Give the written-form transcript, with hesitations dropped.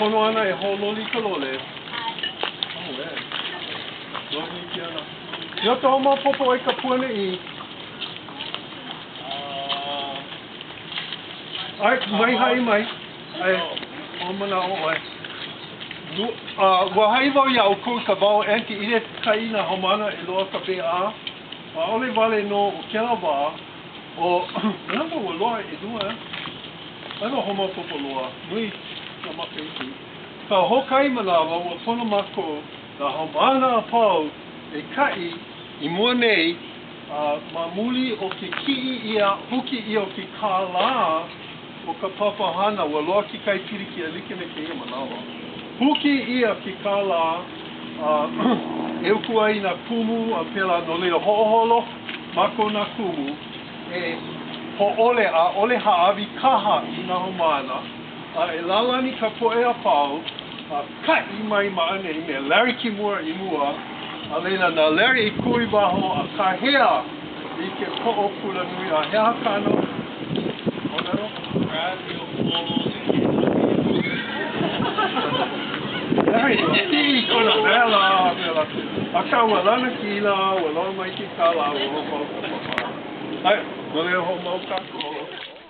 pono ana e hololi ka lole. Oh, yeah. Loni ki ana. Ia tō mau popo e ka puane I. Ai, mai hai mai. Ai, o mana o ai. Wa hai wau ia o kou ka wau enki ire kaina homana e loa ka PA. Ole vale no o kela wā. O, namba wa loa e dua e. Ano homo popo loa. Nui ka maka iti. Ka hokai manawa wa pono mako na homana a pau e kai I mua nei ma muli o ke ki'i ia huki I o ke kālā o ka papahana wa loa ki kai piri ki a like me ke ia manawa. Huki ia ki kālā e uku ai na kumu a pela no leo ho'oholo mako na kumu e ho'ole a ole ha'awi kaha I na homana e lalani ka poe a pau kai mai maane I me Larry ki mua I mua a leina na Larry I kui waho a ka hea I ke ko'o Kulanui a hea kano o nero? Larry, I kona mela a ka walana kila, waloa mai ki kala, waloa mau ka papa. Ai, no leo ho mau ka ko.